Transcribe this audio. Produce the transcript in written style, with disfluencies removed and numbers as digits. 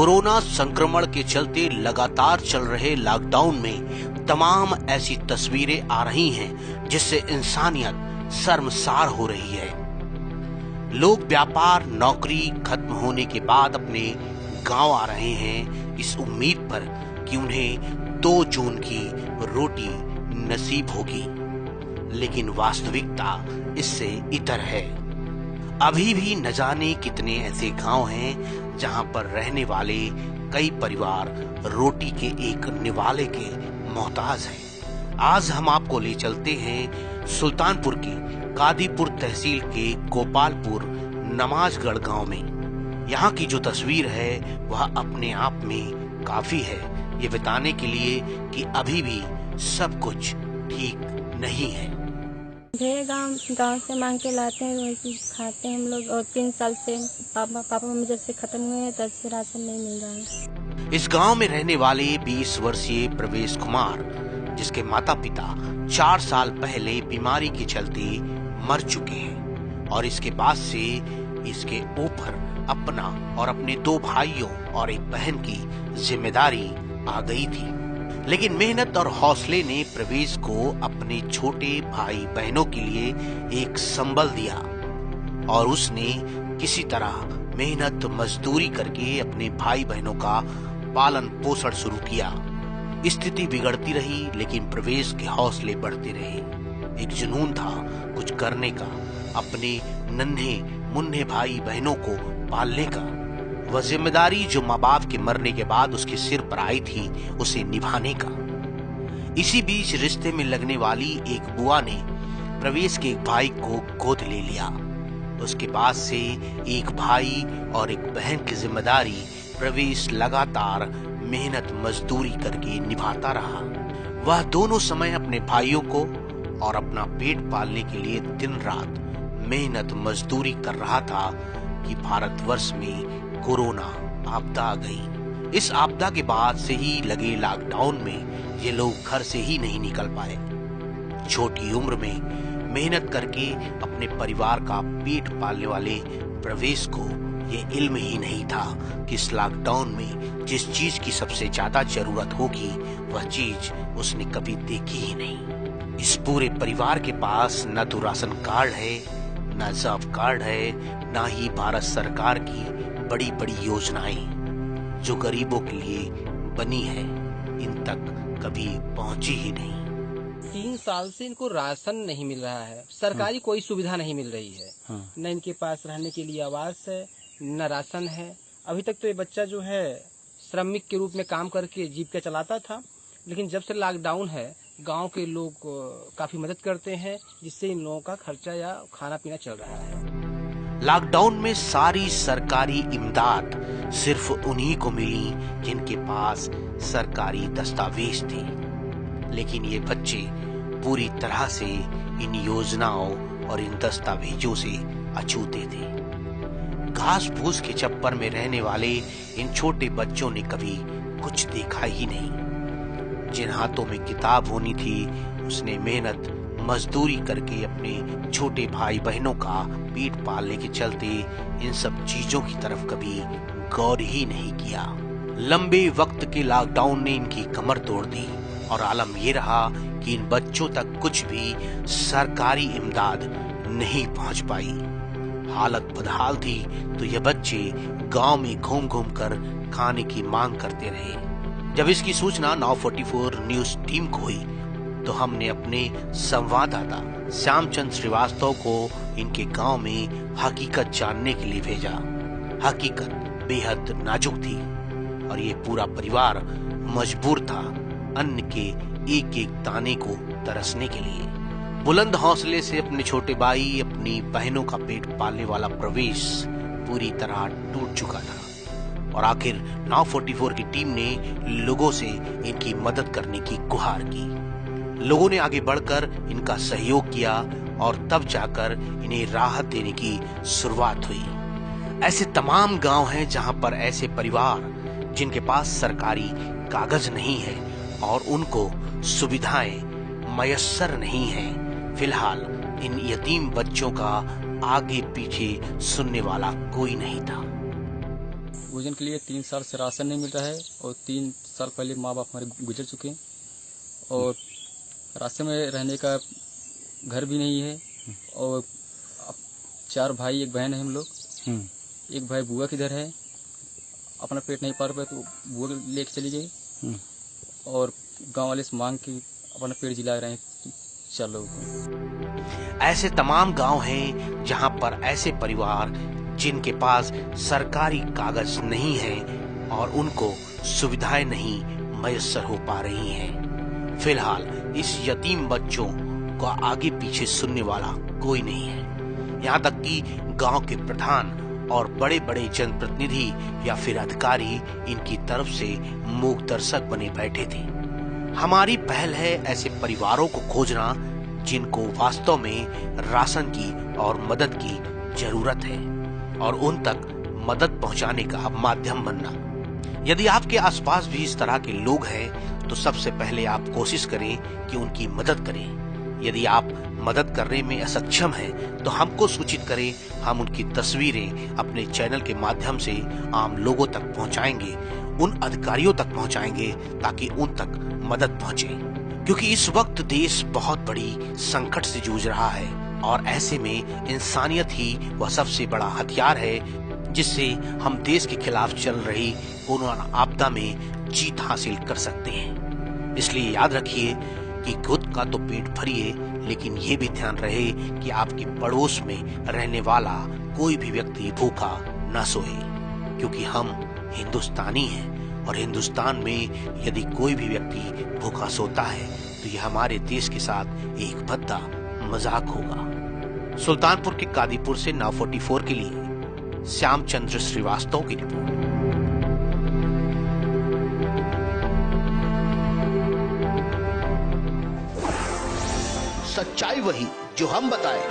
Corona संक्रमण के चलते लगातार चल रहे लॉकडाउन में तमाम ऐसी तस्वीरें आ रही हैं जिससे इंसानियत शर्मसार हो रही है। लोग व्यापार नौकरी खत्म होने के बाद अपने गांव आ रहे हैं इस उम्मीद पर कि उन्हें 2 जून की रोटी नसीब होगी, लेकिन वास्तविकता इससे इतर है। अभी भी न जाने कितने ऐसे गांव हैं जहां पर रहने वाले कई परिवार रोटी के एक निवाले के मोहताज हैं। आज हम आपको ले चलते हैं सुल्तानपुर के कादीपुर तहसील के गोपालपुर नमाजगढ़ गांव में। यहाँ की जो तस्वीर है वह अपने आप में काफी है ये बताने के लिए कि अभी भी सब कुछ ठीक नहीं है। गांव से मांग के लाते हैं, वही खाते हैं हम लोग। और 3 साल से पापा मम्मी जब से खत्म हुए हैं तब से राशन नहीं मिल रहा है। इस गांव में रहने वाले 20 वर्षीय प्रवेश कुमार, जिसके माता पिता 4 साल पहले बीमारी के चलते मर चुके हैं और इसके बाद से इसके ऊपर अपना और अपने 2 भाइयों और एक बहन की जिम्मेदारी आ गई थी। लेकिन मेहनत और हौसले ने प्रवेश को अपने छोटे भाई बहनों के लिए एक संबल दिया और उसने किसी तरह मेहनत मजदूरी करके अपने भाई बहनों का पालन पोषण शुरू किया। स्थिति बिगड़ती रही लेकिन प्रवेश के हौसले बढ़ते रहे। एक जुनून था कुछ करने का, अपने नन्हे मुन्ने भाई बहनों को पालने का। वह जिम्मेदारी जो माँ बाप के मरने के बाद उसके सिर पर आई थी उसे निभाने का। इसी बीच रिश्ते में लगने वाली एक बुआ ने प्रवेश के एक भाई को गोद ले लिया। उसके बाद से एक भाई और एक बहन की जिम्मेदारी प्रवेश लगातार मेहनत मजदूरी करके निभाता रहा। वह दोनों समय अपने भाइयों को और अपना पेट पालने के लिए दिन रात मेहनत मजदूरी कर रहा था कि भारतवर्ष में कोरोना आपदा आ गई। इस आपदा के बाद से ही लगे लॉकडाउन में ये लोग घर से ही नहीं निकल पाए। छोटी उम्र में मेहनत करके अपने परिवार का पेट पालने वाले प्रवेश को ये इल्म ही नहीं था कि इस लॉकडाउन में जिस चीज की सबसे ज्यादा जरूरत होगी वह चीज उसने कभी देखी ही नहीं। इस पूरे परिवार के पास न तो राशन कार्ड है, न जॉब कार्ड है, न ही भारत सरकार की बड़ी बड़ी योजनाएं जो गरीबों के लिए बनी है इन तक कभी पहुंची ही नहीं। 3 साल से इनको राशन नहीं मिल रहा है, सरकारी कोई सुविधा नहीं मिल रही है। न इनके पास रहने के लिए आवास है, न राशन है। अभी तक तो ये बच्चा जो है श्रमिक के रूप में काम करके जीविका चलाता था, लेकिन जब से लॉकडाउन है गांव के लोग काफी मदद करते हैं जिससे इन लोगों का खर्चा या खाना पीना चल रहा है। लॉकडाउन में सारी सरकारी इमदाद सिर्फ उन्हीं को मिली जिनके पास सरकारी दस्तावेज थे, लेकिन ये बच्चे पूरी तरह से इन योजनाओं और इन दस्तावेजों से अछूते थे। घास फूस के छप्पर में रहने वाले इन छोटे बच्चों ने कभी कुछ देखा ही नहीं। जिन हाथों में किताब होनी थी उसने मेहनत मजदूरी करके अपने छोटे भाई बहनों का पेट पालने के चलते इन सब चीजों की तरफ कभी गौर ही नहीं किया। लंबे वक्त के लॉकडाउन ने इनकी कमर तोड़ दी और आलम ये रहा कि इन बच्चों तक कुछ भी सरकारी इमदाद नहीं पहुंच पाई। हालत बदहाल थी तो ये बच्चे गांव में घूम घूम कर खाने की मांग करते रहे। जब इसकी सूचना 944 न्यूज टीम को हुई तो हमने अपने संवाददाता श्यामचंद श्रीवास्तव को इनके गांव में हकीकत जानने के लिए भेजा। हकीकत बेहद नाजुक थी और ये पूरा परिवार मजबूर था अन्न के एक एक दाने को तरसने के लिए। बुलंद हौसले से अपने छोटे भाई अपनी बहनों का पेट पालने वाला प्रवेश पूरी तरह टूट चुका था और आखिर 944 की टीम ने लोगों से इनकी मदद करने की गुहार की। लोगों ने आगे बढ़कर इनका सहयोग किया और तब जाकर इन्हें राहत देने की शुरुआत हुई। ऐसे तमाम गांव हैं जहां पर ऐसे परिवार जिनके पास सरकारी कागज नहीं है और उनको सुविधाएं मयस्सर नहीं है। फिलहाल इन यतीम बच्चों का आगे पीछे सुनने वाला कोई नहीं था। भोजन के लिए 3 साल से राशन नहीं मिल रहा है और 3 साल पहले माँ बाप हमारे गुजर चुके हैं और रास्ते में रहने का घर भी नहीं है और 4 भाई 1 बहन है हम लोग। एक भाई बुआ किधर है, अपना पेट नहीं पार पाए तो बुआ लेके चली गई और गांव वाले से मांग के अपना पेट जिला रहे हैं 4 लोगों को। ऐसे तमाम गांव हैं जहां पर ऐसे परिवार जिनके पास सरकारी कागज नहीं है और उनको सुविधाएं नहीं मयस्सर हो पा रही हैं। फिलहाल इस यतीम बच्चों को आगे पीछे सुनने वाला कोई नहीं है। यहाँ तक कि गांव के प्रधान और बड़े बड़े जनप्रतिनिधि या फिर अधिकारी इनकी तरफ से मूक दर्शक बने बैठे थे। हमारी पहल है ऐसे परिवारों को खोजना जिनको वास्तव में राशन की और मदद की जरूरत है और उन तक मदद पहुंचाने का माध्यम बनना। यदि आपके आसपास भी इस तरह के लोग हैं तो सबसे पहले आप कोशिश करें कि उनकी मदद करें। यदि आप मदद करने में असक्षम हैं तो हमको सूचित करें, हम उनकी तस्वीरें अपने चैनल के माध्यम से आम लोगों तक पहुंचाएंगे, उन अधिकारियों तक पहुंचाएंगे ताकि उन तक मदद पहुंचे। क्योंकि इस वक्त देश बहुत बड़ी संकट से जूझ रहा है और ऐसे में इंसानियत ही वह सबसे बड़ा हथियार है जिससे हम देश के खिलाफ चल रही कोरोना आपदा में जीत हासिल कर सकते हैं। इसलिए याद रखिए कि खुद का तो पेट भरिए, लेकिन ये भी ध्यान रहे कि आपके पड़ोस में रहने वाला कोई भी व्यक्ति भूखा न सोए, क्योंकि हम हिंदुस्तानी हैं और हिंदुस्तान में यदि कोई भी व्यक्ति भूखा सोता है तो यह हमारे देश के साथ एक भद्दा मजाक होगा। सुल्तानपुर के कादीपुर से 944 के लिए श्यामचंद्र श्रीवास्तव की रिपोर्ट। सच्चाई वही जो हम बताएं।